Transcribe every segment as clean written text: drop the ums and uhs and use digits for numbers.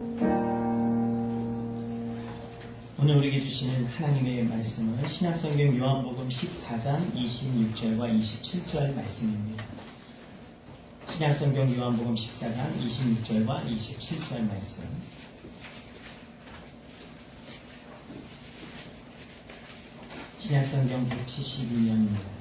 오늘 우리에게 주시는 하나님의 말씀은 신약성경 요한복음 14장 26절과 27절 말씀입니다. 신약성경 요한복음 14장 26절과 27절 말씀. 신약성경 172면입니다.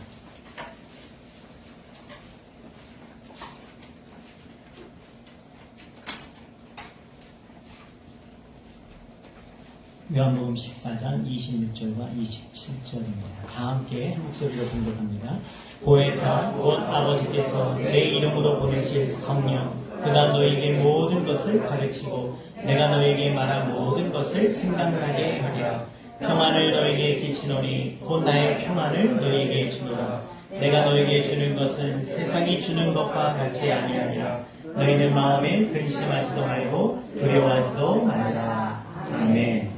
요한복음 14장 26절과 27절입니다. 다 함께 한 목소리로 공독합니다. 보혜사 곧 아버지께서 내 이름으로 보내실 성령 그가 너에게 모든 것을 가르치고 내가 너에게 말한 모든 것을 생각나게 하리라. 평안을 너에게 끼치노니 곧 나의 평안을 너에게 주노라. 내가 너에게 주는 것은 세상이 주는 것과 같이 아니하니라. 너희는 마음에 근심하지도 말고 두려워하지도 말라. 아멘.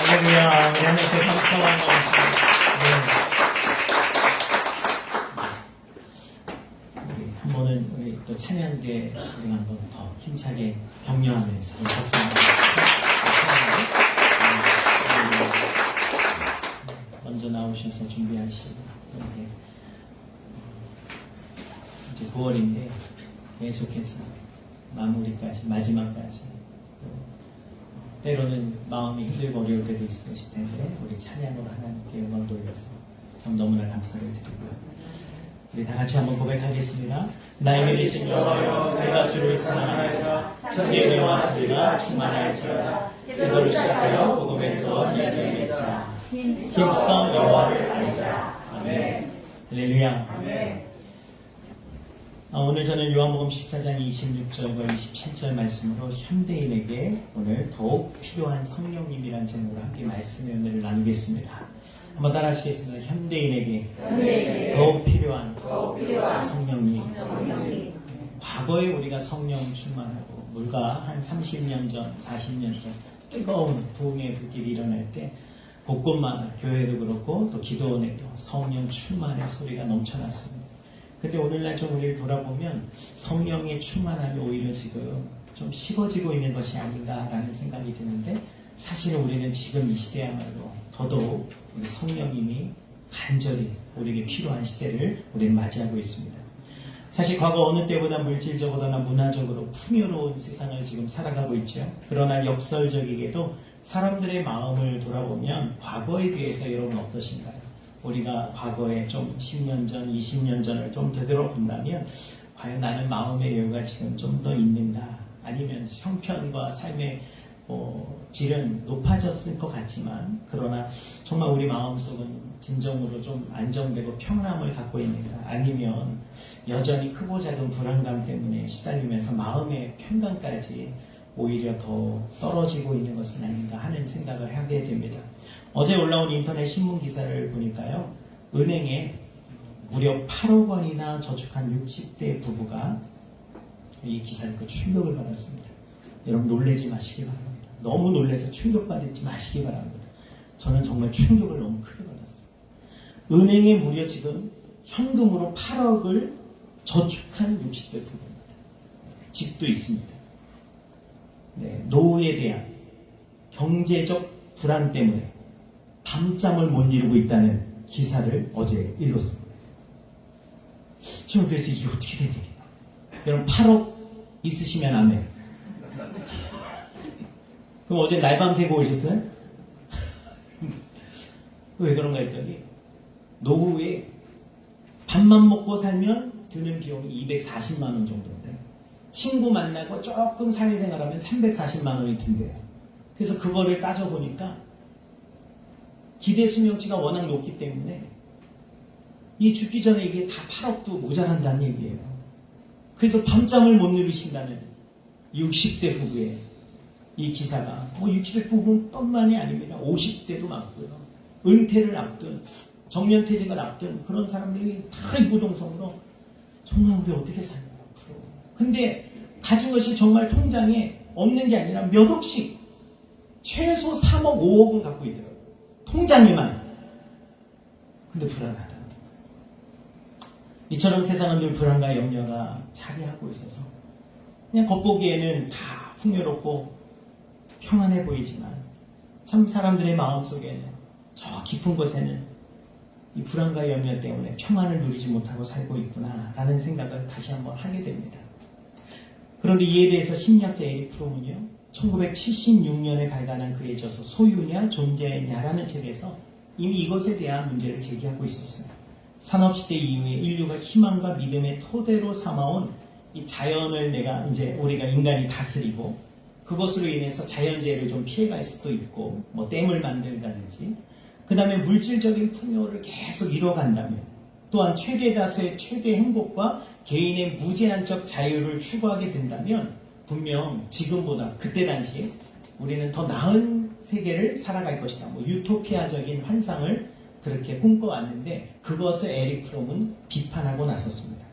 할렐루야, 우리 하나님께 감사와 한 번은 우리 또 찬양 뒤에 우리 한번 더 힘차게 격려하면서 박수 한번 먼저 나오셔서 준비하시고 이제 9월인데 계속해서 마무리까지 마지막까지 때로는 마음이 힘들고 어려울 때도 있으실 텐데 우리 찬양으로 하나님께 영광 돌려서 참 너무나 감사를 드리고요. 우리 다 같이 한번 고백하겠습니다. 나에게 계신 여호와여 내가 주를 사랑하나이다. 천지와 하늘과 충만할지어다. 그것을 시작하여 복음에서 이야기를 맺자. 힘써 여호와를 알자. 아멘. 할렐루야. 아멘. 오늘 저는 요한복음 14장 26절과 27절 말씀으로 현대인에게 오늘 더욱 필요한 성령님이라는 제목으로 함께 말씀의 은혜를 나누겠습니다. 한번 따라 하시겠습니다. 현대인에게 더욱 필요한 성령님. 과거에 우리가 성령 충만하고 물가 한 30년 전, 40년 전 뜨거운 부흥의 불길이 일어날 때 곳곳마다 교회도 그렇고 또 기도원에도 성령 충만의 소리가 넘쳐났습니다. 근데 오늘날 좀 우리를 돌아보면 성령의 충만함이 오히려 지금 좀 식어지고 있는 것이 아닌가라는 생각이 드는데, 사실은 우리는 지금 이 시대야말로 더더욱 우리 성령님이 간절히 우리에게 필요한 시대를 우리는 맞이하고 있습니다. 사실 과거 어느 때보다 물질적으로나 문화적으로 풍요로운 세상을 지금 살아가고 있죠. 그러나 역설적이게도 사람들의 마음을 돌아보면 과거에 비해서 여러분 어떠신가요? 우리가 과거에 좀 10년 전, 20년 전을 좀 되돌아본다면 과연 나는 마음의 여유가 지금 좀 더 있는가? 아니면 형편과 삶의 질은 높아졌을 것 같지만, 그러나 정말 우리 마음속은 진정으로 좀 안정되고 평안함을 갖고 있는가? 아니면 여전히 크고 작은 불안감 때문에 시달리면서 마음의 평강까지 오히려 더 떨어지고 있는 것은 아닌가 하는 생각을 하게 됩니다. 어제 올라온 인터넷 신문 기사를 보니까요, 은행에 무려 8억 원이나 저축한 60대 부부가 이 기사를 충격을 받았습니다. 여러분 놀라지 마시기 바랍니다. 너무 놀라서 충격받지 마시기 바랍니다. 저는 정말 충격을 너무 크게 받았어요. 은행에 무려 지금 현금으로 8억을 저축한 60대 부부입니다. 집도 있습니다. 네, 노후에 대한 경제적 불안 때문에 밤잠을 못 이루고 있다는 기사를 어제 읽었습니다. 저는 그래서 이게 어떻게 된 일이야? 여러분 8억 있으시면 아멘. 그럼 어제 날밤 새고 오셨어요? 왜 그런가 했더니 노후에 밥만 먹고 살면 드는 비용이 240만 원 정도인데, 친구 만나고 조금 사회생활하면 340만 원이 든대요. 그래서 그거를 따져보니까 기대 수명치가 워낙 높기 때문에 이 죽기 전에 이게 다 8억도 모자란다는 얘기예요. 그래서 밤잠을 못 누리신다는 60대 부부의 이 기사가 60대 부부뿐만이 아닙니다. 50대도 많고요. 은퇴를 앞둔, 정년퇴직을 앞둔 그런 사람들이 다 이구동성으로 정말 우리 어떻게 살까 앞으로. 근데 가진 것이 정말 통장에 없는 게 아니라 몇 억씩, 최소 3억, 5억은 갖고 있더라고요. 통장에만. 근데 불안하다. 이처럼 세상은 늘 불안과 염려가 자리하고 있어서 그냥 겉보기에는 다 풍요롭고 평안해 보이지만 참 사람들의 마음속에는, 저 깊은 곳에는 이 불안과 염려 때문에 평안을 누리지 못하고 살고 있구나 라는 생각을 다시 한번 하게 됩니다. 그런데 이에 대해서 심리학자 에릭 프롬은요, 1976년에 발간한 그의 저서 소유냐 존재냐라는 책에서 이미 이것에 대한 문제를 제기하고 있었어요. 산업시대 이후에 인류가 희망과 믿음의 토대로 삼아온 이 자연을 우리가 인간이 다스리고 그것으로 인해서 자연재해를 좀 피해갈 수도 있고, 댐을 만들다든지, 그 다음에 물질적인 풍요를 계속 이뤄간다면, 또한 최대 다수의 최대 행복과 개인의 무제한적 자유를 추구하게 된다면, 분명 지금보다 그때 당시에 우리는 더 나은 세계를 살아갈 것이다. 유토피아적인 환상을 그렇게 꿈꿔왔는데, 그것을 에릭 프롬은 비판하고 나섰습니다.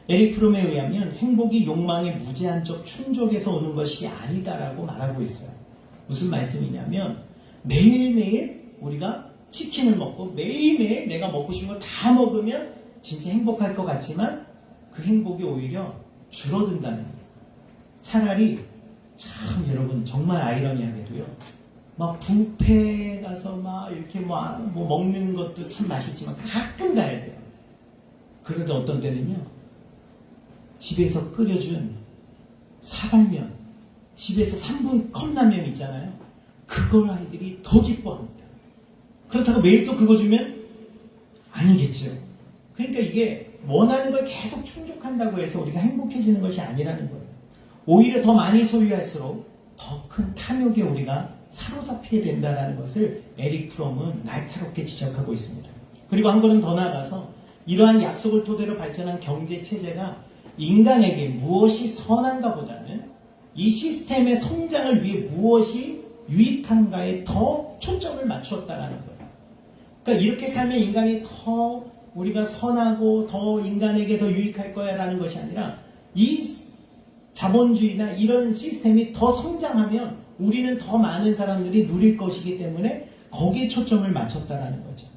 에릭 프롬에 의하면 행복이 욕망의 무제한적 충족에서 오는 것이 아니다라고 말하고 있어요. 무슨 말씀이냐면, 매일매일 우리가 치킨을 먹고 매일매일 내가 먹고 싶은 거 다 먹으면 진짜 행복할 것 같지만 그 행복이 오히려 줄어든다는 거예요. 차라리, 참 여러분 정말 아이러니하게도요, 막 뷔페 가서 막 이렇게 먹는 것도 참 맛있지만 가끔 가야 돼요. 그런데 어떤 때는요, 집에서 끓여준 사발면, 집에서 3분 컵라면 있잖아요. 그걸 아이들이 더 기뻐합니다. 그렇다고 매일 또 그거 주면 아니겠죠. 그러니까 이게 원하는 걸 계속 충족한다고 해서 우리가 행복해지는 것이 아니라는 거예요. 오히려 더 많이 소유할수록 더 큰 탐욕에 우리가 사로잡히게 된다는 것을 에릭 프롬은 날카롭게 지적하고 있습니다. 그리고 한 걸음 더 나아가서 이러한 약속을 토대로 발전한 경제체제가 인간에게 무엇이 선한가 보다는 이 시스템의 성장을 위해 무엇이 유익한가에 더 초점을 맞추었다라는 거예요. 그러니까 이렇게 살면 인간이 더 우리가 선하고 더 인간에게 더 유익할 거야 라는 것이 아니라, 이 자본주의나 이런 시스템이 더 성장하면 우리는 더 많은 사람들이 누릴 것이기 때문에 거기에 초점을 맞췄다라는 거죠.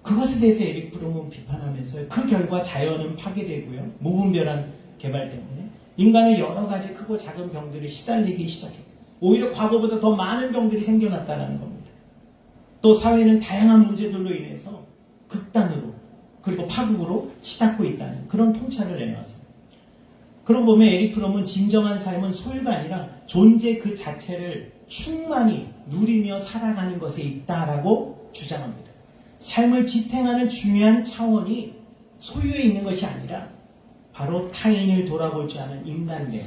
그것에 대해서 에릭 프롬은 비판하면서 그 결과 자연은 파괴되고요. 무분별한 개발 때문에 인간을 여러 가지 크고 작은 병들이 시달리기 시작해요. 오히려 과거보다 더 많은 병들이 생겨났다는 겁니다. 또 사회는 다양한 문제들로 인해서 극단으로 그리고 파국으로 치닫고 있다는 그런 통찰을 내놨어요. 그런 보면 에릭 프롬은 진정한 삶은 소유가 아니라 존재 그 자체를 충만히 누리며 살아가는 것에 있다라고 주장합니다. 삶을 지탱하는 중요한 차원이 소유에 있는 것이 아니라 바로 타인을 돌아볼 줄 아는 인간됨,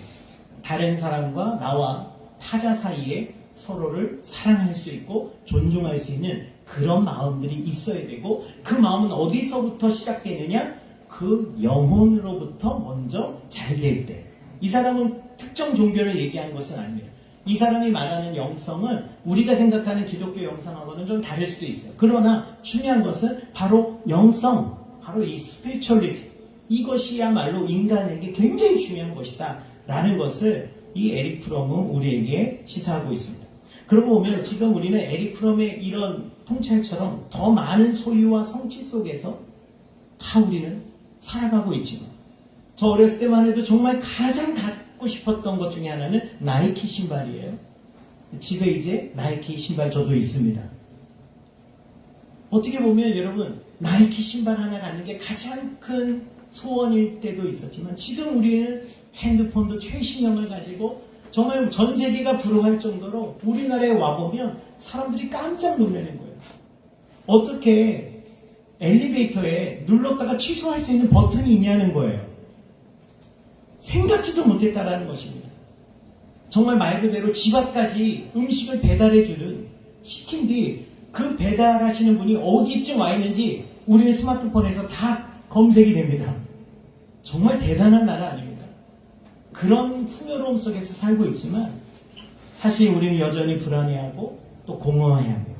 다른 사람과 나와 타자 사이에 서로를 사랑할 수 있고 존중할 수 있는 그런 마음들이 있어야 되고, 그 마음은 어디서부터 시작되느냐? 그 영혼으로부터 먼저 잘 될 때. 이 사람은 특정 종교를 얘기한 것은 아닙니다. 이 사람이 말하는 영성은 우리가 생각하는 기독교 영성하고는 좀 다를 수도 있어요. 그러나 중요한 것은 바로 영성, 바로 이 스피리추얼리티, 이것이야말로 인간에게 굉장히 중요한 것이다 라는 것을 이 에릭 프롬은 우리에게 시사하고 있습니다. 그러고 보면 지금 우리는 에릭 프롬의 이런 통찰처럼 더 많은 소유와 성취 속에서 다 우리는 살아가고 있지만, 저 어렸을 때만 해도 정말 가장 갖고 싶었던 것 중에 하나는 나이키 신발이에요. 집에 이제 나이키 신발 저도 있습니다. 어떻게 보면 여러분, 나이키 신발 하나 갖는 게 가장 큰 소원일 때도 있었지만, 지금 우리는 핸드폰도 최신형을 가지고 정말 전 세계가 부러워할 정도로 우리나라에 와보면 사람들이 깜짝 놀라는 거예요. 어떻게 엘리베이터에 눌렀다가 취소할 수 있는 버튼이 있냐는 거예요. 생각지도 못했다라는 것입니다. 정말 말 그대로 집 앞까지 음식을 배달해주는, 시킨 뒤 그 배달하시는 분이 어디쯤 와 있는지 우리는 스마트폰에서 다 검색이 됩니다. 정말 대단한 나라 아닙니까? 그런 풍요로움 속에서 살고 있지만 사실 우리는 여전히 불안해하고 또 공허해하며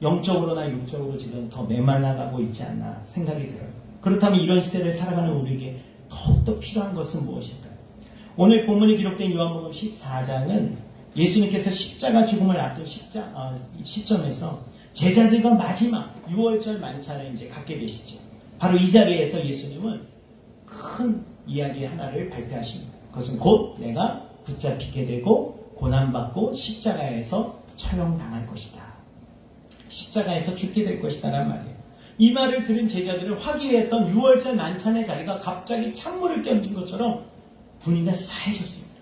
영적으로나 육적으로 지금 더 메말라가고 있지 않나 생각이 들어요. 그렇다면 이런 시대를 살아가는 우리에게 더욱더 필요한 것은 무엇일까요? 오늘 본문이 기록된 요한복음 14장은 예수님께서 십자가 죽음을 앞둔 시점에서 제자들과 마지막 6월절 만찬을 이제 갖게 되시죠. 바로 이 자리에서 예수님은 큰 이야기 하나를 발표하십니다. 그것은 곧 내가 붙잡히게 되고 고난받고 십자가에서 처형당할 것이다. 십자가에서 죽게 될 것이다 라는 말이에요. 이 말을 들은 제자들은 화기애애했던 6월절 만찬의 자리가 갑자기 찬물을 끼얹은 것처럼 분위기가 싸해졌습니다.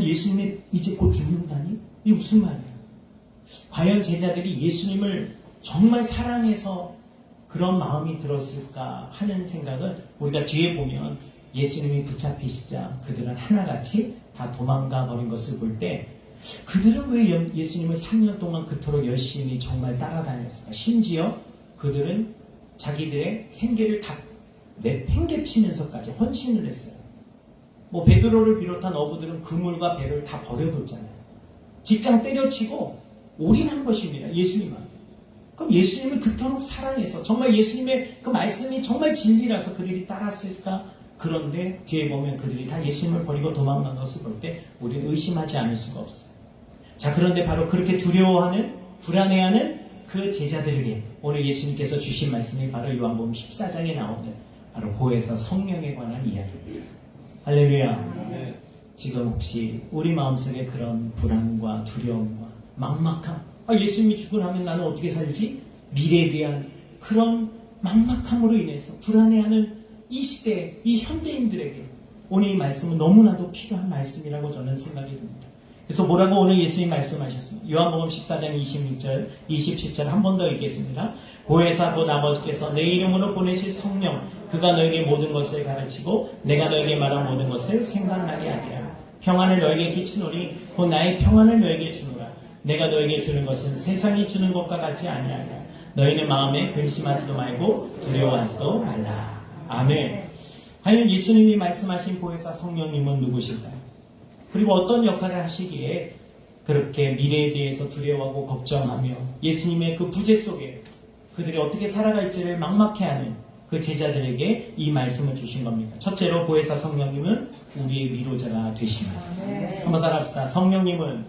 예수님이 이제 곧 죽는다니? 이게 무슨 말이에요? 과연 제자들이 예수님을 정말 사랑해서 그런 마음이 들었을까 하는 생각은 우리가 뒤에 보면 예수님이 붙잡히시자 그들은 하나같이 다 도망가 버린 것을 볼 때, 그들은 왜 예수님을 3년 동안 그토록 열심히 정말 따라다녔을까? 심지어 그들은 자기들의 생계를 다 내팽개치면서까지 헌신을 했어요. 뭐 베드로를 비롯한 어부들은 그물과 배를 다 버려뒀잖아요. 직장 때려치고 올인한 것입니다. 예수님한테. 그럼 예수님을 그토록 사랑해서 정말 예수님의 그 말씀이 정말 진리라서 그들이 따랐을까? 그런데 뒤에 보면 그들이 다 예수님을 버리고 도망간 것을 볼 때 우리는 의심하지 않을 수가 없어요. 자, 그런데 바로 그렇게 두려워하는, 불안해하는 그 제자들에게 오늘 예수님께서 주신 말씀이 바로 요한복음 14장에 나오는 바로 보혜사 성령에 관한 이야기입니다. 할렐루야. 지금 혹시 우리 마음속에 그런 불안과 두려움과 막막함, 예수님이 죽고 나면 나는 어떻게 살지? 미래에 대한 그런 막막함으로 인해서 불안해하는 이 시대, 이 현대인들에게 오늘 이 말씀은 너무나도 필요한 말씀이라고 저는 생각이 듭니다. 그래서 뭐라고 오늘 예수님 말씀하셨습니다. 요한복음 14장 26절, 27절 한 번 더 읽겠습니다. 보혜사 곧 아버지께서 내 이름으로 보내실 성령, 그가 너에게 모든 것을 가르치고 내가 너에게 말한 모든 것을 생각나게 하리라. 평안을 너에게 끼치노니 곧 나의 평안을 너에게 주노라. 내가 너에게 주는 것은 세상이 주는 것과 같지 아니하리라. 너희는 마음에 근심하지도 말고 두려워하지도 말라. 아멘. 과연 예수님이 말씀하신 보혜사 성령님은 누구실까요? 그리고 어떤 역할을 하시기에 그렇게 미래에 대해서 두려워하고 걱정하며 예수님의 그 부재 속에 그들이 어떻게 살아갈지를 막막해하는 그 제자들에게 이 말씀을 주신 겁니다. 첫째로 보혜사 성령님은 우리의 위로자가 되십니다. 한번 따라합시다. 성령님은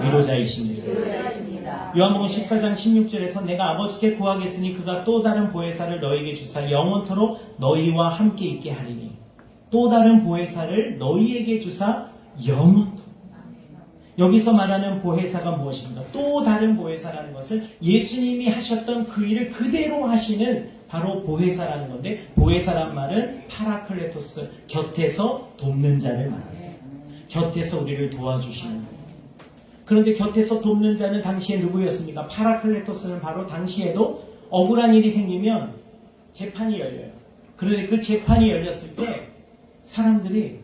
위로자이십니다. 요한복음 14장 16절에서 내가 아버지께 구하겠으니 그가 또 다른 보혜사를 너희에게 주사 영원토록 너희와 함께 있게 하리니. 또 다른 보혜사를 너희에게 주사 영원토록. 여기서 말하는 보혜사가 무엇입니까? 또 다른 보혜사라는 것은 예수님이 하셨던 그 일을 그대로 하시는 바로 보혜사라는 건데, 보혜사란 말은 파라클레토스, 곁에서 돕는 자를 말합니다. 곁에서 우리를 도와주시는 거예요. 그런데 곁에서 돕는 자는 당시에 누구였습니까? 파라클레토스는 바로 당시에도 억울한 일이 생기면 재판이 열려요. 그런데 그 재판이 열렸을 때 사람들이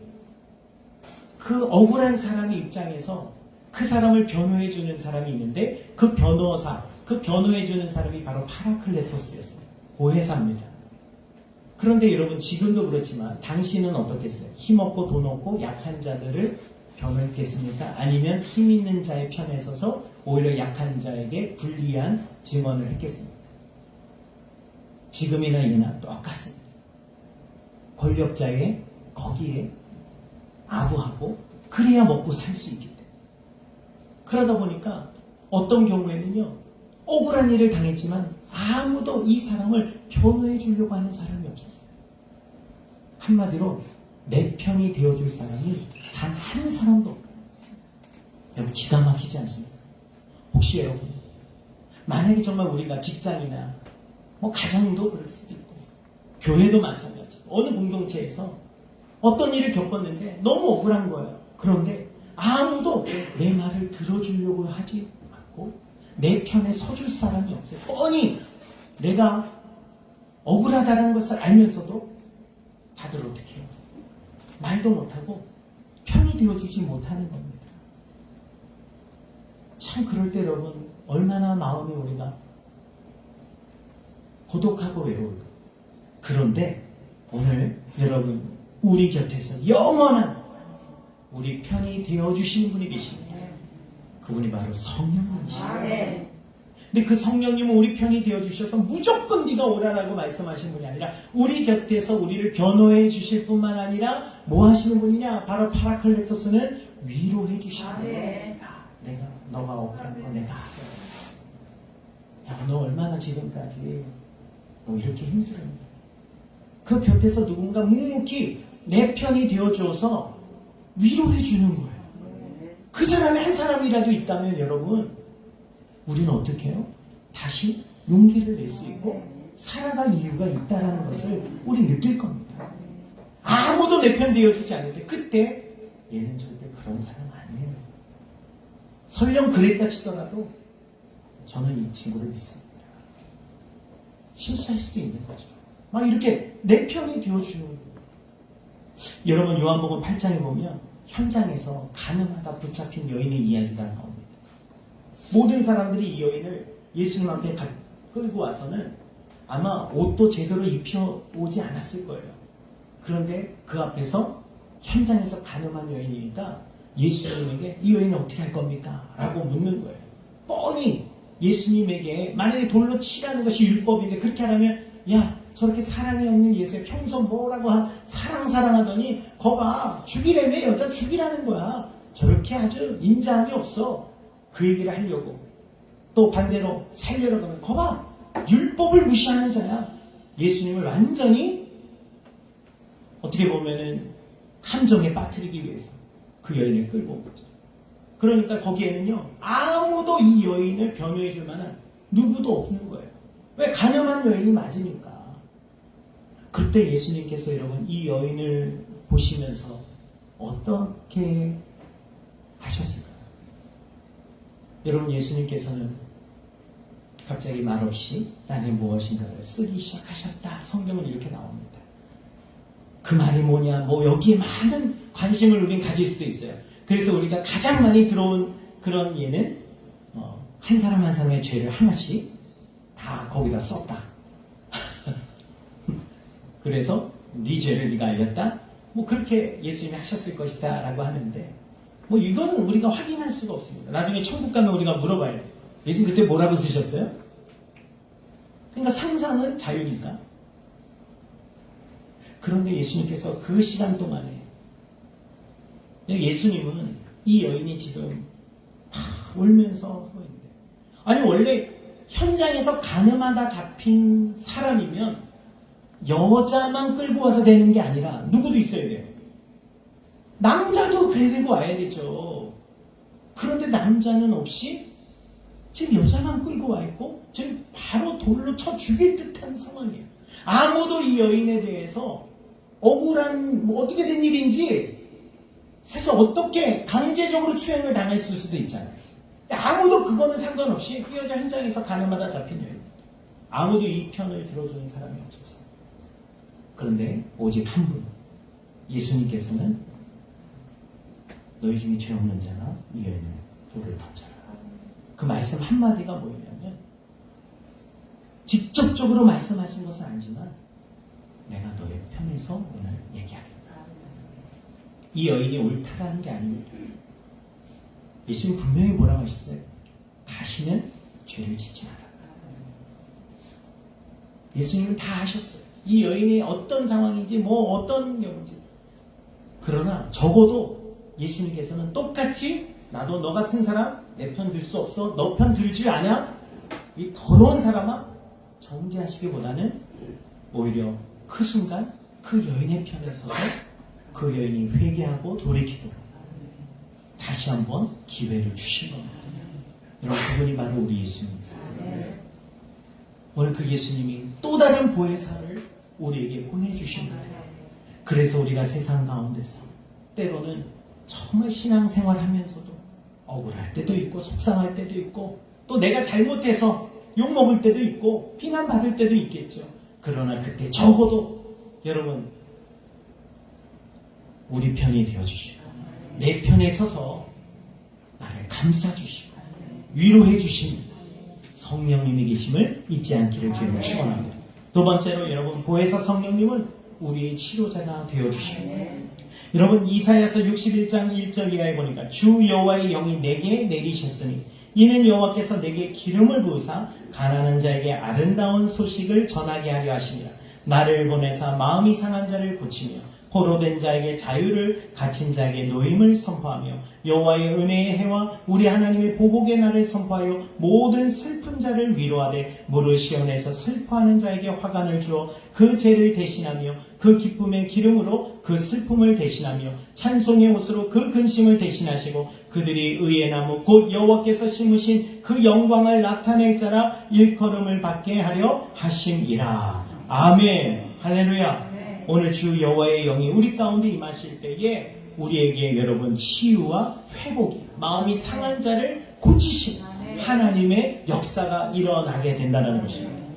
그 억울한 사람의 입장에서 그 사람을 변호해주는 사람이 있는데, 그 변호사, 그 변호해주는 사람이 바로 파라클레토스였습니다. 보혜사입니다. 그런데 여러분, 지금도 그렇지만 당시는 어떻겠어요? 힘없고 돈 없고 약한 자들을 변호했겠습니까? 아니면 힘 있는 자의 편에 서서 오히려 약한 자에게 불리한 증언을 했겠습니까? 지금이나 예나 똑같습니다. 권력자의 거기에 아부하고 그래야 먹고 살 수 있기 때문에. 그러다 보니까 어떤 경우에는요, 억울한 일을 당했지만 아무도 이 사람을 변호해 주려고 하는 사람이 없었어요. 한마디로 내 편이 되어줄 사람이 단 한 사람도 없어요. 여러분, 기가 막히지 않습니까? 혹시 여러분, 만약에 정말 우리가 직장이나 가정도 그럴 수도 있고 교회도 마찬가지, 어느 공동체에서 어떤 일을 겪었는데 너무 억울한 거예요. 그런데 아무도 내 말을 들어주려고 하지 않고 내 편에 서줄 사람이 없어요. 뻔히 내가 억울하다는 것을 알면서도 다들 어떻게 해요? 말도 못하고 편이 되어주지 못하는 겁니다. 참 그럴 때 여러분, 얼마나 마음이 우리가 고독하고 외로울까. 그런데 오늘 여러분, 우리 곁에서 영원한 우리 편이 되어주시는 분이 계십니다. 그분이 바로 성령님이십니다. 근데 그 성령님은 우리 편이 되어주셔서 무조건 네가 오라라고 말씀하신 분이 아니라 우리 곁에서 우리를 변호해 주실 뿐만 아니라 뭐 하시는 분이냐? 바로 파라클레토스는 위로해 주시는 분이에요. 내가 너가 억울한 거 내가 야, 너 얼마나 지금까지 너 이렇게 힘들었니? 그 곁에서 누군가 묵묵히 내 편이 되어주어서 위로해 주는 거예요. 그 사람이 한 사람이라도 있다면 여러분, 우리는 어떻게 해요? 다시 용기를 낼 수 있고 살아갈 이유가 있다는 것을 우리 느낄 겁니다. 아무도 내 편 되어주지 않을 때, 그때 얘는 절대 그런 사람 아니에요. 설령 그랬다 치더라도 저는 이 친구를 믿습니다. 실수할 수도 있는 거죠. 막 이렇게 내 편이 되어주는 거예요. 여러분, 요한복음 8장에 보면 현장에서 가늠하다 붙잡힌 여인의 이야기가 나옵니다. 모든 사람들이 이 여인을 예수님 앞에 끌고 와서는 아마 옷도 제대로 입혀오지 않았을 거예요. 그런데 그 앞에서 현장에서 가늠한 여인이니까 예수님에게 이 여인은 어떻게 할 겁니까? 라고 묻는 거예요. 뻔히 예수님에게 만약에 돌로 치라는 것이 율법인데 그렇게 하려면, 야, 저렇게 사랑이 없는 예수의 평소 뭐라고 사랑하더니 거봐, 죽이라며, 여자 죽이라는 거야. 저렇게 아주 인자함이 없어. 그 얘기를 하려고. 또 반대로 살려고 하면 거봐, 율법을 무시하는 자야. 예수님을 완전히 어떻게 보면은 함정에 빠뜨리기 위해서 그 여인을 끌고 온 거죠. 그러니까 거기에는요, 아무도 이 여인을 변호해 줄 만한 누구도 없는 거예요. 왜? 가늠한 여인이 맞으니까. 그때 예수님께서 여러분, 이 여인을 보시면서 어떻게 하셨을까요? 여러분, 예수님께서는 갑자기 말없이 나는 무엇인가를 쓰기 시작하셨다. 성경은 이렇게 나옵니다. 그 말이 뭐냐? 여기에 많은 관심을 우린 가질 수도 있어요. 그래서 우리가 가장 많이 들어온 그런 예는 한 사람 한 사람의 죄를 하나씩 다 거기다 썼다. 그래서 네 죄를 네가 알렸다? 그렇게 예수님이 하셨을 것이다 라고 하는데, 이건 우리가 확인할 수가 없습니다. 나중에 천국 가면 우리가 물어봐야 돼요. 예수님 그때 뭐라고 쓰셨어요? 그러니까 상상은 자유니까 그런데 예수님께서 그 시간 동안에 예수님은 이 여인이 지금 울면서 하고 있는데, 아니 원래 현장에서 가늠하다 잡힌 사람이면 여자만 끌고 와서 되는 게 아니라 누구도 있어야 돼요. 남자도 데리고 와야 되죠. 그런데 남자는 없이 지금 여자만 끌고 와 있고 지금 바로 돌로 쳐 죽일 듯한 상황이에요. 아무도 이 여인에 대해서 억울한 어떻게 된 일인지 사실 어떻게 강제적으로 추행을 당했을 수도 있잖아요. 아무도 그거는 상관없이 이 여자 현장에서 가늠하다 잡힌 여인, 아무도 이 편을 들어주는 사람이 없었어요. 그런데 오직 한 분, 예수님께서는 너희 중에 죄 없는 자가 이 여인을 돌을 던져라. 그 말씀 한마디가 뭐냐면 직접적으로 말씀하신 것은 아니지만 내가 너의 편에서 오늘 얘기하겠다. 이 여인이 옳다라는 게 아닙니다. 예수님 분명히 뭐라고 하셨어요? 다시는 죄를 짓지 마라. 예수님은 다 하셨어요. 이 여인이 어떤 상황인지 뭐 어떤 경우인지. 그러나 적어도 예수님께서는 똑같이 나도 너 같은 사람 내 편 들 수 없어. 너 편 들지 않아? 이 더러운 사람아 정죄하시기보다는 오히려 그 순간 그 여인의 편에 서서 그 여인이 회개하고 돌이키도록 다시 한번 기회를 주신 겁니다. 여러분, 그분이 바로 우리 예수님입니다. 오늘 그 예수님이 또 다른 보혜사를 우리에게 보내주신 거예요. 그래서 우리가 세상 가운데서 때로는 정말 신앙생활 하면서도 억울할 때도 있고 속상할 때도 있고 또 내가 잘못해서 욕먹을 때도 있고 비난받을 때도 있겠죠. 그러나 그때 적어도 여러분 우리 편이 되어주시고 내 편에 서서 나를 감싸주시고 위로해주신 성령님이 계심을 잊지 않기를 주님을 축원합니다. 두 번째로 여러분 보혜사 성령님은 우리의 치료자가 되어주십니다. 여러분 이사야서 61장 1절 이하에 보니까 주 여호와의 영이 내게 내리셨으니 이는 여호와께서 내게 기름을 부으사 가난한 자에게 아름다운 소식을 전하게 하려 하시니라. 나를 보내사 마음이 상한 자를 고치며 포로된 자에게 자유를 갇힌 자에게 노임을 선포하며 여호와의 은혜의 해와 우리 하나님의 보복의 날을 선포하여 모든 슬픈 자를 위로하되 무릇 시온에서 슬퍼하는 자에게 화관을 주어 그 죄를 대신하며 그 기쁨의 기름으로 그 슬픔을 대신하며 찬송의 옷으로 그 근심을 대신하시고 그들이 의의 나무 곧 여호와께서 심으신 그 영광을 나타낼 자라 일컬음을 받게 하려 하심이라. 아멘. 할렐루야. 오늘 주 여호와의 영이 우리 가운데 임하실 때에 우리에게 여러분 치유와 회복이 마음이 상한 자를 고치시는 하나님의 역사가 일어나게 된다는 것입니다.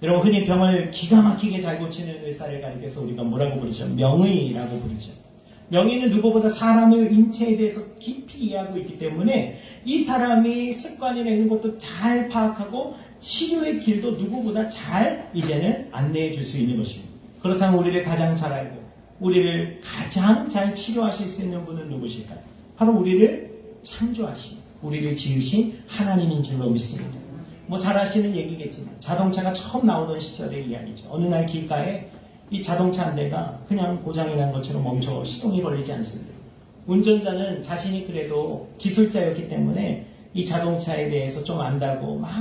여러분 흔히 병을 기가 막히게 잘 고치는 의사를 가리켜서 우리가 뭐라고 부르죠? 명의라고 부르죠. 명의는 누구보다 사람의 인체에 대해서 깊이 이해하고 있기 때문에 이 사람이 습관이나 이런 것도 잘 파악하고 치료의 길도 누구보다 잘 이제는 안내해 줄 수 있는 것입니다. 그렇다면 우리를 가장 잘 알고 우리를 가장 잘 치료하실 수 있는 분은 누구실까요? 바로 우리를 창조하신, 우리를 지으신 하나님인 줄로 믿습니다. 뭐 잘 아시는 얘기겠지만 자동차가 처음 나오던 시절의 이야기죠. 어느 날 길가에 이 자동차 한 대가 그냥 고장이 난 것처럼 멈춰 시동이 걸리지 않습니다. 운전자는 자신이 그래도 기술자였기 때문에 이 자동차에 대해서 좀 안다고 막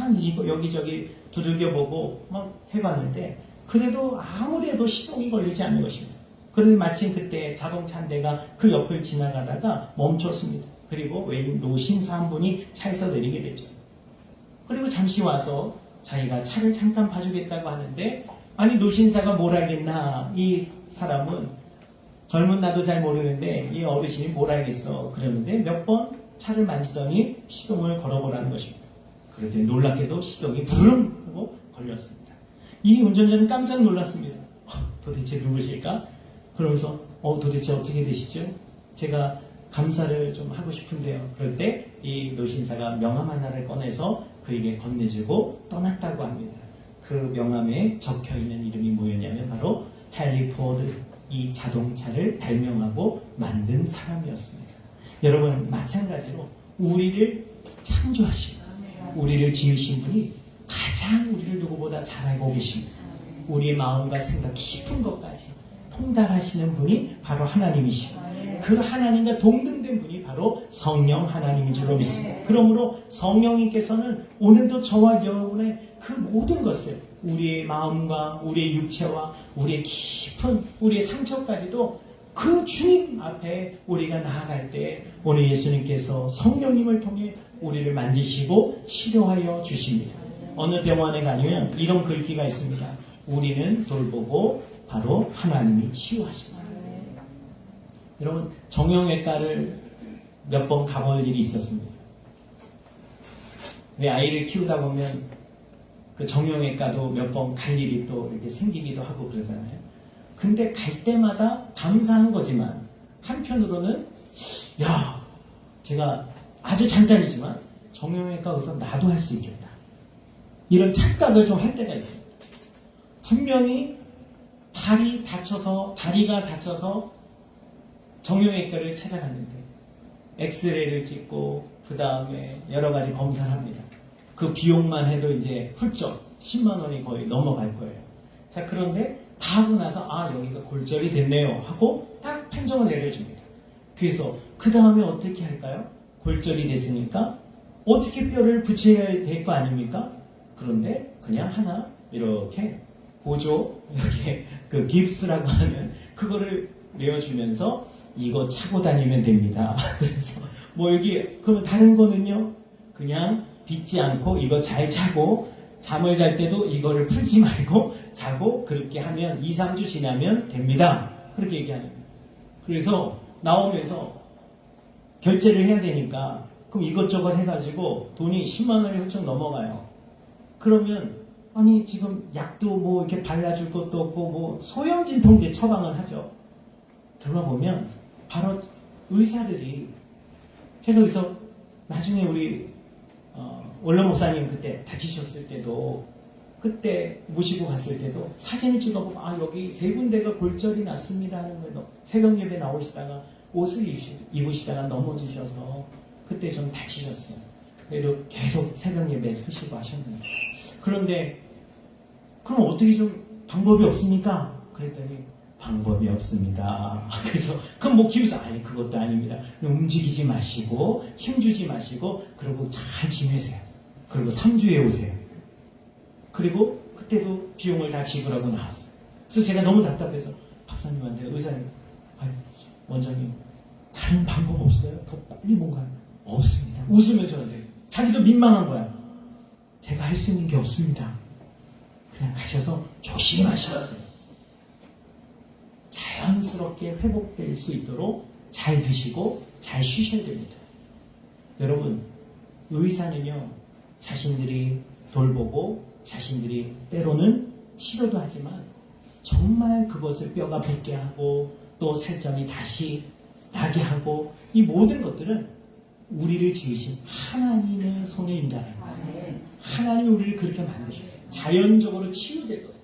여기저기 두들겨보고 막 해봤는데 그래도 아무리 해도 시동이 걸리지 않는 것입니다. 그런데 마침 그때 자동차 한 대가 그 옆을 지나가다가 멈췄습니다. 그리고 외인 노신사 한 분이 차에서 내리게 됐죠. 그리고 잠시 와서 자기가 차를 잠깐 봐주겠다고 하는데 아니 노신사가 뭘 알겠나, 이 사람은 젊은 나도 잘 모르는데 이 어르신이 뭘 알겠어 그러는데 몇 번 차를 만지더니 시동을 걸어보라는 것입니다. 그런데 놀랍게도 시동이 부릉 하고 걸렸습니다. 이 운전자는 깜짝 놀랐습니다. 도대체 누구실까? 그러면서 도대체 어떻게 되시죠? 제가 감사를 좀 하고 싶은데요. 그럴 때 이 노신사가 명함 하나를 꺼내서 그에게 건네주고 떠났다고 합니다. 그 명함에 적혀있는 이름이 뭐였냐면 바로 헨리 포드, 이 자동차를 발명하고 만든 사람이었습니다. 여러분 마찬가지로 우리를 창조하시고 우리를 지으신 분이 가장 우리를 누구보다 잘 알고 계십니다. 우리의 마음과 생각 깊은 것까지 통달하시는 분이 바로 하나님이시고 그 하나님과 동등된 분이 바로 성령 하나님인 줄로 믿습니다. 그러므로 성령님께서는 오늘도 저와 여러분의 그 모든 것을 우리의 마음과 우리의 육체와 우리의 깊은 우리의 상처까지도 그 주님 앞에 우리가 나아갈 때 오늘 예수님께서 성령님을 통해 우리를 만지시고 치료하여 주십니다. 어느 병원에 가면 이런 글귀가 있습니다. 우리는 돌보고 바로 하나님이 치유하십니다. 여러분, 정형외과를 몇 번 가볼 일이 있었습니다. 우리 아이를 키우다 보면 그 정형외과도 몇 번 갈 일이 또 이렇게 생기기도 하고 그러잖아요. 근데 갈 때마다 감사한 거지만 한편으로는 야, 제가 아주 잠깐이지만 정형외과 의사 나도 할 수 있겠다. 이런 착각을 좀 할 때가 있습니다. 분명히 다리가 다쳐서 정형외과를 찾아갔는데 엑스레이를 찍고 그 다음에 여러 가지 검사를 합니다. 그 비용만 해도 이제 훌쩍 10만 원이 거의 넘어갈 거예요. 자, 그런데 다 하고 나서 여기가 골절이 됐네요 하고 딱 판정을 내려줍니다. 그래서 그 다음에 어떻게 할까요? 골절이 됐으니까 어떻게 뼈를 붙여야 될 거 아닙니까? 그런데 그냥 하나 이렇게 보조 이렇게 그 깁스라고 하는 그거를 내어주면서 이거 차고 다니면 됩니다. 그래서 뭐 여기 그러면 다른 거는요 그냥 빗지 않고 이거 잘 차고 잠을 잘 때도 이거를 풀지 말고 자고 그렇게 하면 2, 3주 지나면 됩니다. 그렇게 얘기하는 거예요. 그래서 나오면서 결제를 해야 되니까 그럼 이것저것 해가지고 돈이 10만 원이 훌쩍 넘어가요. 그러면 아니 지금 약도 뭐 이렇게 발라줄 것도 없고 뭐 소염진통제 처방을 하죠. 들어보면 바로 의사들이 제가 여기서 나중에 우리 원로 목사님 그때 다치셨을 때도 그때 모시고 갔을 때도 사진을 찍어보고 여기 세 군데가 골절이 났습니다 하는 거예요. 새벽 예배 나오시다가 옷을 입으시다가 넘어지셔서 그때 좀 다치셨어요. 그래도 계속 새벽 예배에 쓰시고 하셨는데 그런데 그럼 어떻게 좀 방법이 없습니까? 그랬더니 방법이 없습니다. 그래서 그럼 뭐 기우사 그것도 아닙니다. 움직이지 마시고 힘주지 마시고 그리고 잘 지내세요. 그리고 3주에 오세요. 그리고 그때도 비용을 다 지불하고 나왔어요. 그래서 제가 너무 답답해서 박사님한테 의사님 원장님 다른 방법 없어요? 더 빨리 뭔가 없습니다. 웃으면 저한테 자기도 민망한 거야. 제가 할 수 있는 게 없습니다. 그냥 가셔서 조심하셔야 돼요. 자연스럽게 회복될 수 있도록 잘 드시고 잘 쉬셔야 됩니다. 여러분, 의사는요, 자신들이 돌보고 자신들이 때로는 치료도 하지만 정말 그것을 뼈가 붓게 하고 또 살점이 다시 나게 하고 이 모든 것들은 우리를 지으신 하나님의 손에 있다는 거예요. 하나님이 우리를 그렇게 만드셨어요. 자연적으로 치유될 거예요.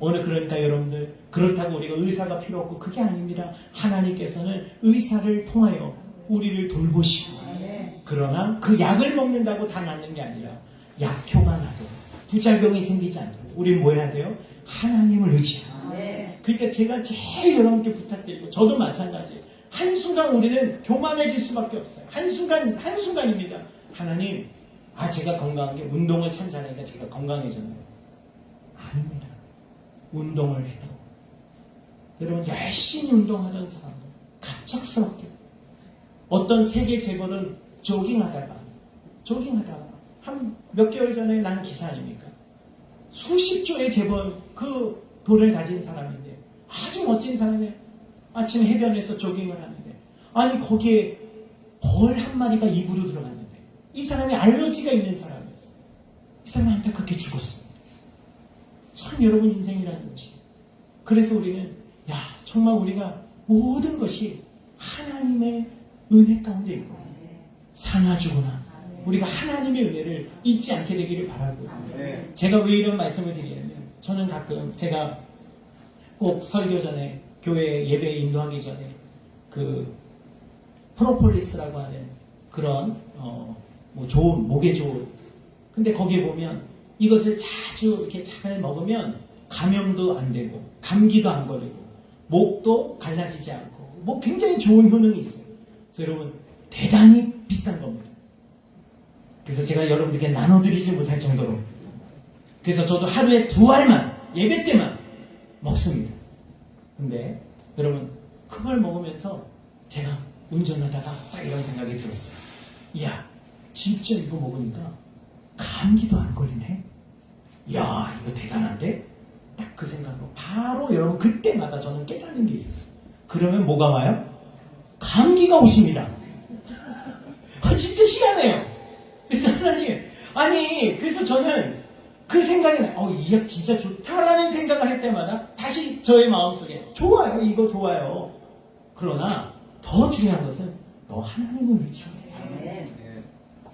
오늘 그러니까 여러분들 그렇다고 우리가 의사가 필요 없고 그게 아닙니다. 하나님께서는 의사를 통하여 우리를 돌보시고 그러나 그 약을 먹는다고 다 낫는 게 아니라 약효가 나도 부작용이 생기지 않도록 우리는 뭐 해야 돼요? 하나님을 의지하고 그러니까 제가 제일 여러분께 부탁드리고 저도 마찬가지예요. 한순간 우리는 교만해질 수밖에 없어요. 한순간입니다. 하나님, 제가 건강한 게 운동을 참 잘하니까 제가 건강해졌네요. 아닙니다. 운동을 해도 여러분 열심히 운동하던 사람은 갑작스럽게 어떤 세계 재벌은 조깅하다가 한 몇 개월 전에 난 기사 아닙니까? 수십 조의 재벌 그 돈을 가진 사람인데 아주 멋진 사람이 아침 해변에서 조깅을 하는데 거기에 벌 한 마리가 입으로 들어갔는데 이 사람이 알러지가 있는 사람이었어요. 이 사람이 한테 그렇게 죽었습니다. 참 여러분 인생이라는 것이 그래서 우리는 정말 우리가 모든 것이 하나님의 은혜 가운데 있고 사나주구나 우리가 하나님의 은혜를 잊지 않게 되기를 바라고 제가 왜 이런 말씀을 드리냐면 저는 가끔 제가 꼭 설교 전에 교회 예배 인도하기 전에 그 프로폴리스라고 하는 그런 뭐 좋은 목에 좋은 근데 거기에 보면 이것을 자주 이렇게 잘 먹으면 감염도 안 되고 감기도 안 걸리고 목도 갈라지지 않고 뭐 굉장히 좋은 효능이 있어요. 그래서 여러분 대단히 비싼 겁니다. 그래서 제가 여러분들에게 나눠드리지 못할 정도로, 그래서 저도 하루에 2알만 예배 때만 먹습니다. 근데 여러분 그걸 먹으면서 제가 운전하다가 딱 이런 생각이 들었어요. 이야, 진짜 이거 먹으니까 감기도 안 걸리네. 이야, 이거 대단한데? 딱 그 생각으로 바로 여러분 그때마다 저는 깨닫는 게 있어요. 그러면 뭐가 와요? 감기가 오십니다. 진짜 희한해요. 그래서 하나님, 아니 그래서 저는 그 생각이 나요. 이 약 진짜 좋다라는 생각을 할 때마다 다시 저의 마음속에 좋아요, 이거 좋아요. 그러나 더 중요한 것은 너 하나님을 의지해.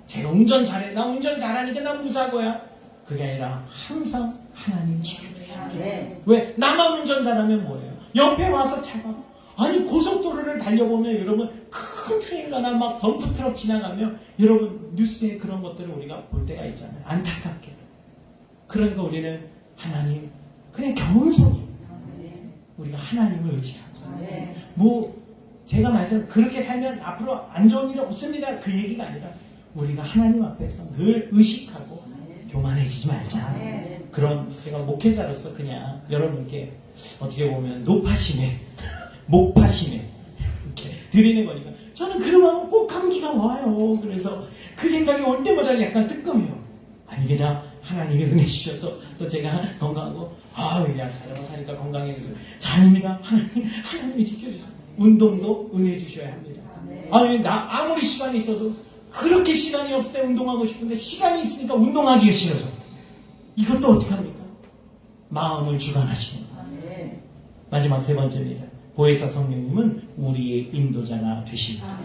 제가 운전 잘해, 나 운전 잘하니까 나 무사한 거야. 그게 아니라 항상 하나님 지켜주셔야. 왜? 나만 운전 잘하면 뭐예요? 옆에 와서 차가. 아니 고속도로를 달려보면 여러분 큰 트레일러나 막 덤프트럭 지나가면 여러분 뉴스에 그런 것들을 우리가 볼 때가 있잖아요. 안타깝게. 그러니까 우리는 하나님 그냥 겸손히 우리가 하나님을 의지하고, 뭐 제가 말씀 그렇게 살면 앞으로 안 좋은 일은 없습니다 그 얘기가 아니라 우리가 하나님 앞에서 늘 의식하고 교만해지지 말자. 그런 제가 목회자로서 그냥 여러분께 어떻게 보면 노파심에 목파심에 이렇게 드리는 거니까 저는 그러면 꼭 감기가 와요. 그래서 그 생각이 올 때마다 약간 뜨끔해요. 아니 그냥 하나님이 은혜 주셔서 또 제가 건강하고 그냥 자녀가 사니까 건강해져서 자입니다. 하나님이 지켜주셔서 운동도 은혜 주셔야 합니다. 아니 나 아무리 시간이 있어도 그렇게 시간이 없을 때 운동하고 싶은데 시간이 있으니까 운동하기가 싫어서 이것도 어떡합니까? 마음을 주관하시는 거예요. 마지막 3번째입니다. 보혜사 성령님은 우리의 인도자가 되십니다.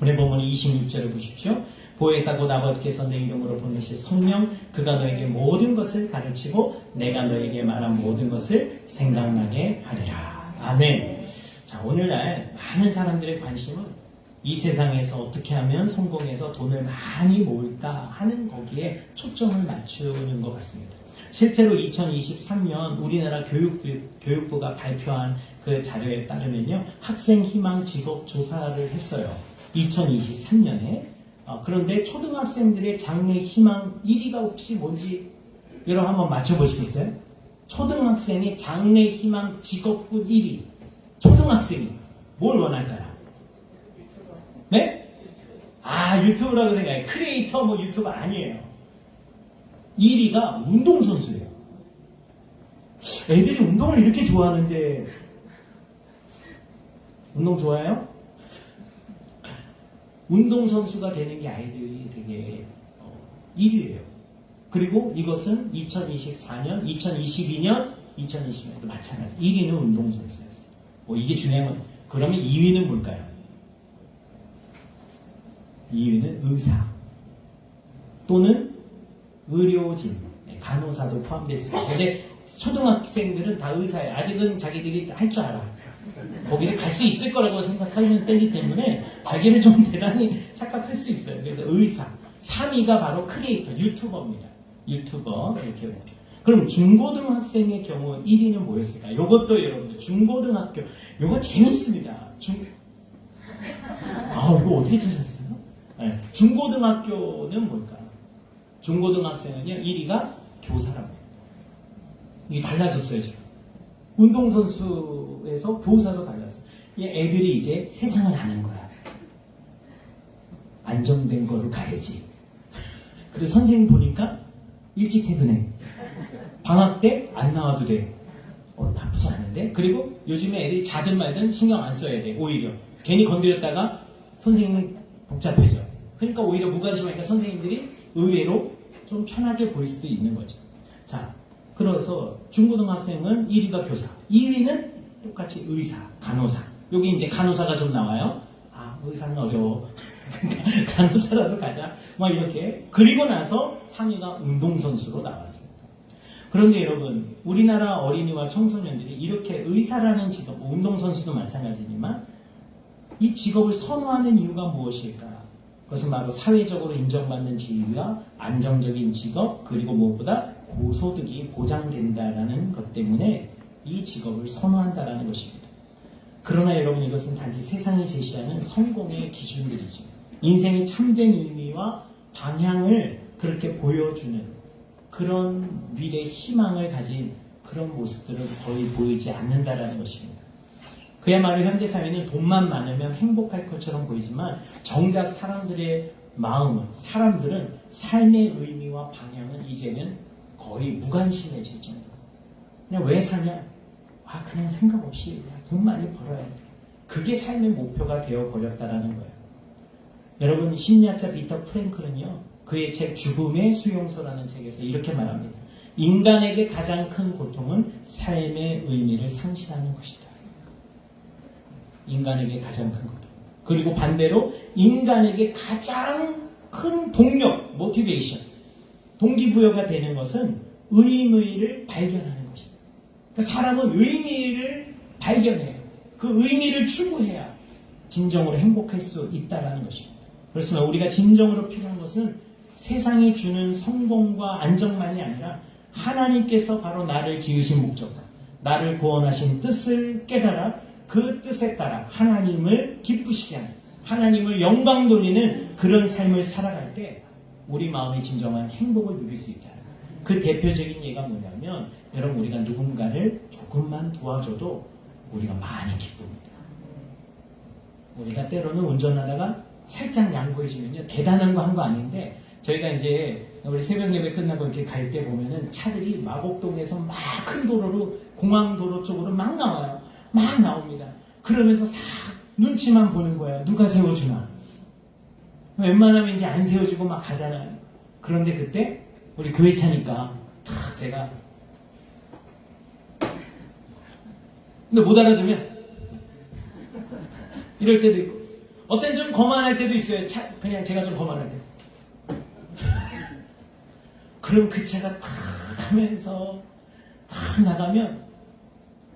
오늘 본문의 26절을 보십시오. 보혜사 곧 아버지께서 내 이름으로 보내실 성령, 그가 너에게 모든 것을 가르치고 내가 너에게 말한 모든 것을 생각나게 하리라. 아멘. 자, 오늘날 많은 사람들의 관심은 이 세상에서 어떻게 하면 성공해서 돈을 많이 모을까 하는 거기에 초점을 맞추는 것 같습니다. 실제로 2023년 우리나라 교육부가 발표한 그 자료에 따르면요, 학생 희망 직업 조사를 했어요. 2023년에. 그런데 초등학생들의 장래 희망 1위가 혹시 뭔지 여러분 한번 맞춰보시겠어요? 초등학생의 장래 희망 직업군 1위. 초등학생이 뭘 원할까요? 네? 유튜브라고 생각해요. 크리에이터 뭐 유튜브 아니에요. 1위가 운동선수예요. 애들이 운동을 이렇게 좋아하는데 운동 좋아해요? 운동선수가 되는 게 아이들이 되게 1위예요. 그리고 이것은 2024년, 2022년, 2020년도 마찬가지. 1위는 운동선수였어요. 이게 중요한 건, 그러면 2위는 뭘까요? 2위는 의사 또는 의료진, 간호사도 포함되어 있습니다. 근데 초등학생들은 다 의사예요. 아직은 자기들이 할 줄 알아. 거기를 갈 수 있을 거라고 생각하는 때이기 때문에 자기를 좀 대단히 착각할 수 있어요. 그래서 의사. 3위가 바로 크리에이터, 유튜버입니다. 유튜버. 이렇게. 그럼 중고등학생의 경우 1위는 뭐였을까요? 이것도 여러분들 중고등학교, 이거 재밌습니다. 이거 어떻게 찾았어요? 네. 중고등학교는 뭘까요? 중고등학생은요, 1위가 교사랍니다. 이게 달라졌어요, 지금. 운동선수에서 교사로 달랐어요. 애들이 이제 세상을 아는 거야. 안정된 거로 가야지. 그리고 선생님 보니까 일찍 퇴근해. 방학 때 안 나와도 돼. 나쁘지 않은데? 그리고 요즘에 애들이 자든 말든 신경 안 써야 돼, 오히려. 괜히 건드렸다가 선생님은 복잡해져. 그러니까 오히려 무관심하니까 선생님들이 의외로 좀 편하게 보일 수도 있는 거죠. 자, 그래서 중고등학생은 1위가 교사, 2위는 똑같이 의사, 간호사. 여기 이제 간호사가 좀 나와요. 의사는 어려워. 간호사라도 가자. 막 이렇게. 그리고 나서 3위가 운동선수로 나왔습니다. 그런데 여러분, 우리나라 어린이와 청소년들이 이렇게 의사라는 직업, 운동선수도 마찬가지지만 이 직업을 선호하는 이유가 무엇일까? 그것은 바로 사회적으로 인정받는 지위와 안정적인 직업, 그리고 무엇보다 고소득이 보장된다라는 것 때문에 이 직업을 선호한다라는 것입니다. 그러나 여러분, 이것은 단지 세상이 제시하는 성공의 기준들이죠. 인생의 참된 의미와 방향을 그렇게 보여주는 그런 미래 희망을 가진 그런 모습들은 거의 보이지 않는다라는 것입니다. 그야말로 현대사회는 돈만 많으면 행복할 것처럼 보이지만 정작 사람들의 마음은, 사람들은 삶의 의미와 방향은 이제는 거의 무관심해질 정도. 그냥 왜 사냐? 그냥 생각 없이 돈 많이 벌어야 돼. 그게 삶의 목표가 되어버렸다라는 거예요. 여러분, 심리학자 비터 프랭클은요, 그의 책 죽음의 수용소라는 책에서 이렇게 말합니다. 인간에게 가장 큰 고통은 삶의 의미를 상실하는 것이다. 인간에게 가장 큰 고통. 그리고 반대로 인간에게 가장 큰 동력, 모티베이션, 동기부여가 되는 것은 의미를 발견하는 것이다. 그러니까 사람은 의미를 발견해요. 그 의미를 추구해야 진정으로 행복할 수 있다는 것입니다. 그렇지만 우리가 진정으로 필요한 것은 세상이 주는 성공과 안정만이 아니라 하나님께서 바로 나를 지으신 목적과 나를 구원하신 뜻을 깨달아 그 뜻에 따라 하나님을 기쁘시게 하는, 하나님을 영광 돌리는 그런 삶을 살아갈 때 우리 마음의 진정한 행복을 누릴 수 있다. 그 대표적인 예가 뭐냐면, 여러분, 우리가 누군가를 조금만 도와줘도 우리가 많이 기쁩니다. 우리가 때로는 운전하다가 살짝 양보해주면요, 대단한 거 한 거 아닌데, 저희가 이제 우리 새벽 예배 끝나고 이렇게 갈 때 보면은 차들이 마곡동에서 막 큰 도로로 공항도로 쪽으로 막 나와요. 막 나옵니다. 그러면서 싹 눈치만 보는 거예요. 누가 세워주나. 웬만하면 이제 안 세워주고 막 가잖아요. 그런데 그때 우리 교회 차니까 탁 제가 근데 못 알아들으면 이럴 때도 있고, 어떤 좀 거만할 때도 있어요. 그냥 제가 좀 거만할 때. 그럼 그 차가 탁 하면서 탁 나가면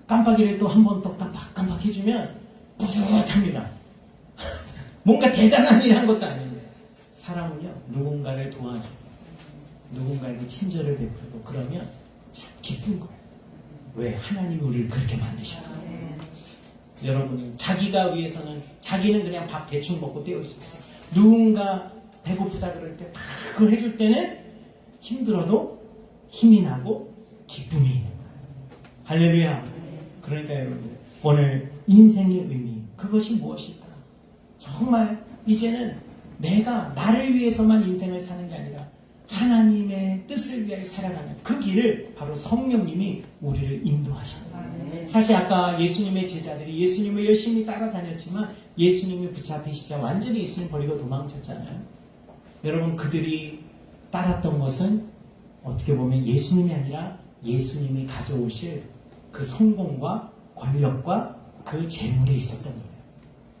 깜빡이를 또 한 번 또 깜빡해주면 뿌듯합니다. 뭔가 대단한 일 한 것도 아닌데, 사람은요, 누군가를 도와주고 누군가에게 친절을 베풀고 그러면 참 기쁜 거예요. 왜? 하나님이 우리를 그렇게 만드셨어요. 여러분이 자기가 위해서는 자기는 그냥 밥 대충 먹고 떼어 있어요. 누군가 배고프다 그럴 때 다 그걸 해줄 때는 힘들어도 힘이 나고 기쁨이 있는 거예요. 할렐루야. 그러니까 여러분, 오늘 인생의 의미, 그것이 무엇일까? 정말 이제는 내가 나를 위해서만 인생을 사는 게 아니라 하나님의 뜻을 위해 살아가는 그 길을 바로 성령님이 우리를 인도하시는 거예요. 사실 아까 예수님의 제자들이 예수님을 열심히 따라다녔지만 예수님이 붙잡히시자 완전히 예수님 버리고 도망쳤잖아요. 여러분, 그들이 따랐던 것은 어떻게 보면 예수님이 아니라 예수님이 가져오실 그 성공과 권력과 그 재물에 있었던 거예요.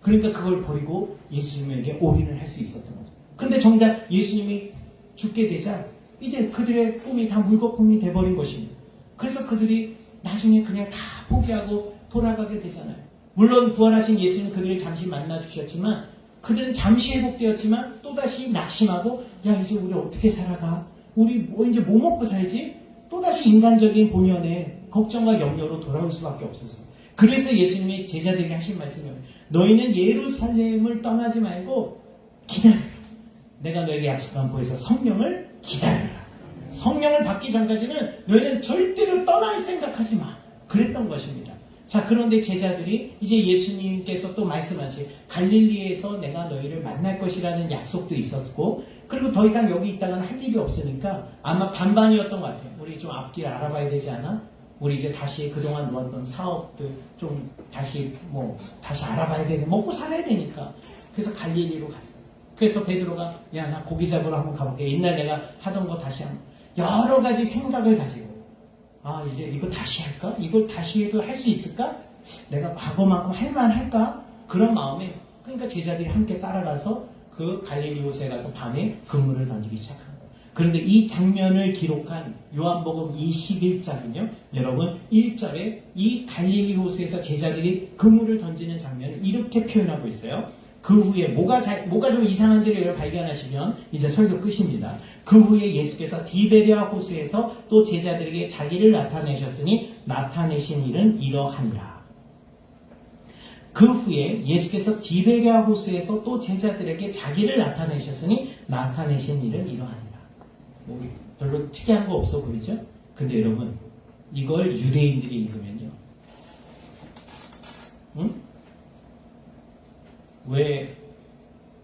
그러니까 그걸 버리고 예수님에게 올인을 할 수 있었던 거죠. 근데 정작 예수님이 죽게 되자 이제 그들의 꿈이 다 물거품이 돼버린 것입니다. 그래서 그들이 나중에 그냥 다 포기하고 돌아가게 되잖아요. 물론 부활하신 예수님 그들을 잠시 만나 주셨지만 그들은 잠시 회복되었지만 또다시 낙심하고, 야, 이제 우리 어떻게 살아가? 우리 이제 뭐 먹고 살지? 또다시 인간적인 본연의 걱정과 염려로 돌아올 수밖에 없었어요. 그래서 예수님이 제자들에게 하신 말씀은, 너희는 예루살렘을 떠나지 말고 기다려라. 내가 너에게 약속한 곳에서 성령을 기다려라. 성령을 받기 전까지는 너희는 절대로 떠날 생각하지 마. 그랬던 것입니다. 자, 그런데 제자들이 이제 예수님께서 또 말씀하신 갈릴리에서 내가 너희를 만날 것이라는 약속도 있었고, 그리고 더 이상 여기 있다가는 할 일이 없으니까 아마 반반이었던 것 같아요. 우리 좀 앞길 알아봐야 되지 않아? 우리 이제 다시 그동안 놓았던 사업들 좀 다시 알아봐야 되고 먹고 살아야 되니까. 그래서 갈릴리로 갔어요. 그래서 베드로가, 야, 나 고기 잡으러 한번 가볼게. 옛날 내가 하던 거 다시 한번. 여러 가지 생각을 가지고, 이제 이거 다시 할까? 이걸 다시 해도 할 수 있을까? 내가 과거만큼 할만할까? 그런 마음에, 그러니까 제자들이 함께 따라가서 그 갈릴리 호수에 가서 밤에 그물을 던지기 시작한 거예요. 그런데 이 장면을 기록한 요한복음 21장은요, 여러분 1절에 이 갈릴리 호수에서 제자들이 그물을 던지는 장면을 이렇게 표현하고 있어요. 그 후에 뭐가 좀 이상한지를 발견하시면 이제 설교 끝입니다. 그 후에 예수께서 디베랴 호수에서 또 제자들에게 자기를 나타내셨으니 나타내신 일은 이러하니라. 그 후에 예수께서 디베랴 호수에서 또 제자들에게 자기를 나타내셨으니 나타내신 일은 이러하니라. 뭐 별로 특이한 거 없어 보이죠? 근데 여러분 이걸 유대인들이 읽으면요. 응? 왜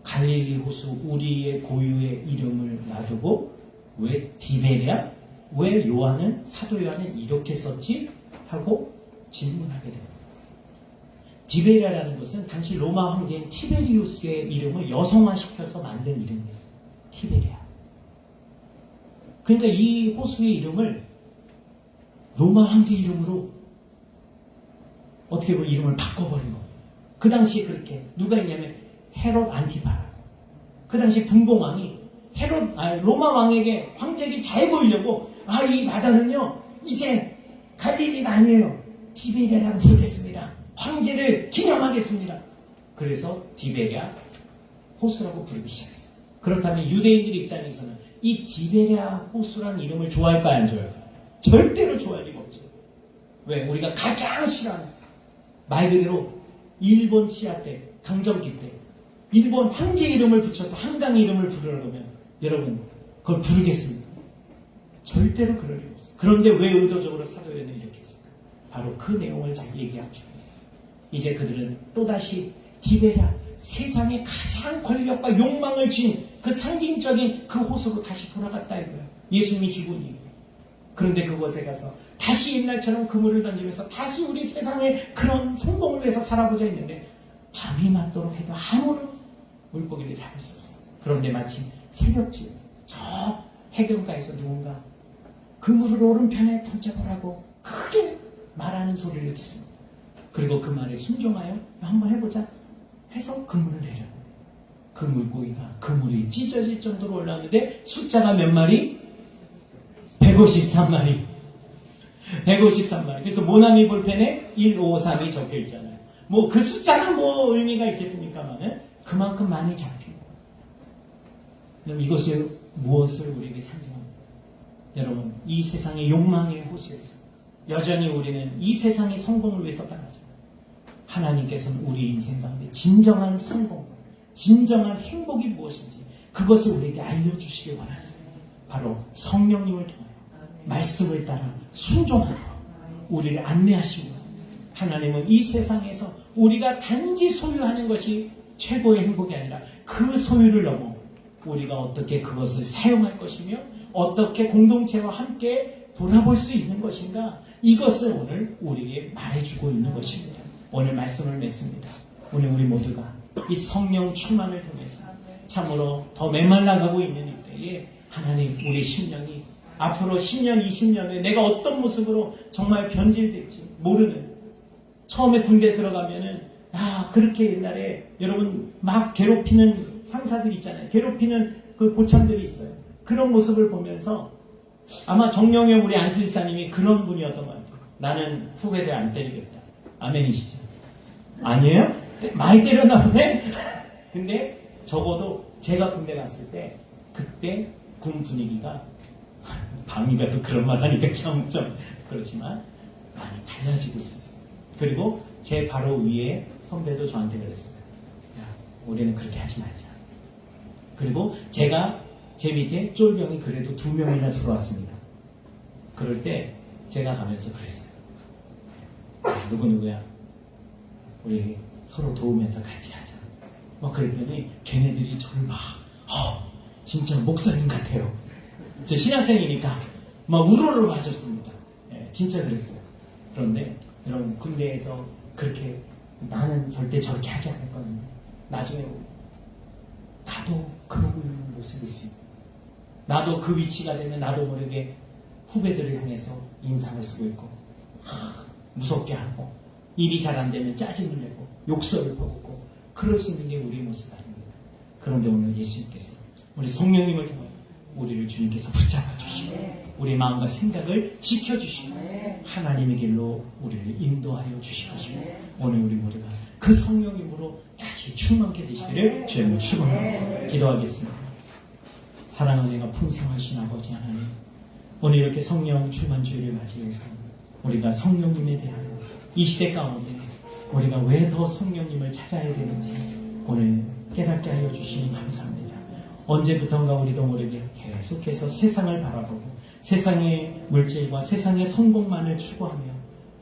갈릴리 호수 우리의 고유의 이름을 놔두고 왜 디베랴? 왜 요한은 사도 요한은 이렇게 썼지? 하고 질문하게 됩니다. 디베랴라는 것은 당시 로마 황제인 티베리우스의 이름을 여성화시켜서 만든 이름이에요. 티베랴. 그러니까 이 호수의 이름을 로마 황제 이름으로 어떻게 보면 이름을 바꿔버린 거예요. 그 당시에 그렇게 누가 있냐면 헤롯 안티파. 그 당시 분봉왕이 로마 왕에게 황제에게 잘 보이려고 이 바다는요 이제 갈릴리가 아니에요. 디베랴라고 부르겠습니다. 황제를 기념하겠습니다. 그래서 디베랴 호수라고 부르기 시작했어요. 그렇다면 유대인들 입장에서는 이 디베랴 호수라는 이름을 좋아할까요? 안 좋아할까요? 절대로 좋아할 리가 없죠. 왜? 우리가 가장 싫어하는 말 그대로 일본 치하 때, 강점기 때 일본 황제 이름을 붙여서 한강 이름을 부르려면 여러분 그걸 부르겠습니까? 절대로 그럴 리 없어요. 그런데 왜 의도적으로 사도에는 이렇게 했을까? 바로 그 내용을 잘 얘기하고 싶어요. 이제 그들은 또다시 디베랴 세상의 가장 권력과 욕망을 쥔 그 상징적인 그 호수로 다시 돌아갔다 이거예요. 예수님이 죽은 이유. 그런데 그곳에 가서 다시 옛날처럼 그물을 던지면서 다시 우리 세상의 그런 성공을 위해서 살아보자 했는데 밤이 맞도록 해도 아무런 물고기를 잡을 수 없어요. 그런데 마침 새벽쯤 저 해변가에서 누군가 그물을 오른편에 던져보라고 크게 말하는 소리를 듣습니다. 그리고 그 말에 순종하여 한번 해보자 해서 그물을 내려. 그 물고기가 그물이 찢어질 정도로 올라왔는데 숫자가 몇 마리? 153마리. 153마리. 그래서 모나미 볼펜에 153이 적혀 있잖아요. 뭐 그 숫자가 뭐 의미가 있겠습니까만은 그만큼 많이 잡히고. 그럼 이것이 무엇을 우리에게 상징합니까? 여러분, 이 세상의 욕망의 호수에서 여전히 우리는 이 세상의 성공을 위해서 따라가죠. 하나님께서는 우리 인생 가운데 진정한 성공, 진정한 행복이 무엇인지 그것을 우리에게 알려주시길 원하세요. 바로 성령님을 통하여 말씀을 따라 순종하여 우리를 안내하시고 하나님은 이 세상에서 우리가 단지 소유하는 것이 최고의 행복이 아니라 그 소유를 넘어 우리가 어떻게 그것을 사용할 것이며 어떻게 공동체와 함께 돌아볼 수 있는 것인가 이것을 오늘 우리에게 말해주고 있는 것입니다. 오늘 말씀을 맺습니다. 오늘 우리 모두가 이 성령 충만을 통해서 참으로 더 메말라가고 있는 이때에 하나님 우리 심령이 앞으로 10년, 20년 후에 내가 어떤 모습으로 정말 변질될지 모르는 처음에 군대 들어가면은 그렇게 옛날에 여러분 막 괴롭히는 상사들 있잖아요. 괴롭히는 그 고참들이 있어요. 그런 모습을 보면서 아마 정영영 우리 안수지사님이 그런 분이었던 것 같아요. 나는 후배들 안 때리겠다. 아멘이시죠? 아니에요? 많이 때렸나 보네? 근데 적어도 제가 군대 갔을 때 그때 군 분위기가 방위가 또 그런 말 하니까 좀 그렇지만 많이 달라지고 있었어요. 그리고 제 바로 위에 선배도 저한테 그랬어요. 야, 우리는 그렇게 하지 말자. 그리고 제가 제 밑에 쫄병이 그래도 2명이나 들어왔습니다. 그럴 때 제가 가면서 그랬어요. 누구누구야? 우리 서로 도우면서 같이 하자. 막 그랬더니 걔네들이 저를 막 진짜 목사님 같아요. 저 신학생이니까 막 우러러 가셨습니다. 진짜 그랬어요. 그런데 여러분 군대에서 그렇게 나는 절대 저렇게 하지 않을 거는데 나중에 나도 그러고 있는 모습이 있습니다. 나도 그 위치가 되면 나도 모르게 후배들을 향해서 인상을 쓰고 있고 무섭게 하고 일이 잘 안 되면 짜증을 내고 욕설을 퍼붓고 그럴 수 있는 게 우리의 모습 아닙니다. 그런데 오늘 예수님께서 우리 성령님을 통해 우리를 주님께서 붙잡아 주시고 우리 마음과 생각을 지켜주시고 하나님의 길로 우리를 인도하여 주실 것이고 오늘 우리 모두가 그 성령님으로 다시 충만케 되시기를 주님을 축원하고 기도하겠습니다. 사랑하는 내가 풍성하신 아버지 하나님, 오늘 이렇게 성령 충만주의를 맞이해서 우리가 성령님에 대한 이 시대 가운데 우리가 왜 더 성령님을 찾아야 되는지 오늘 깨닫게 하여 주시니 감사합니다. 언제부턴가 우리도 모르게 계속해서 세상을 바라보고 세상의 물질과 세상의 성공만을 추구하며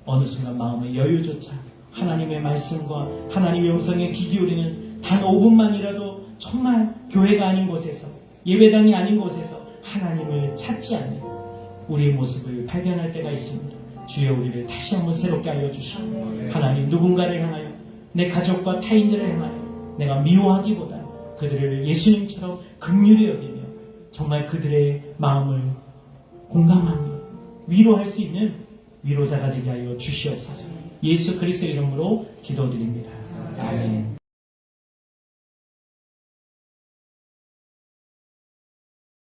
어느 순간 마음의 여유조차 하나님의 말씀과 하나님의 음성에 귀 기울이는 단 5분만이라도 정말 교회가 아닌 곳에서 예배당이 아닌 곳에서 하나님을 찾지 않는 우리의 모습을 발견할 때가 있습니다. 주여 우리를 다시 한번 새롭게 알려주시고 하나님 누군가를 향하여 내 가족과 타인들을 향하여 내가 미워하기보다 그들을 예수님처럼 긍휼히 여기며 정말 그들의 마음을 공감하며 위로할 수 있는 위로자가 되게 하여 주시옵소서. 예수 그리스도의 이름으로 기도드립니다. 아멘.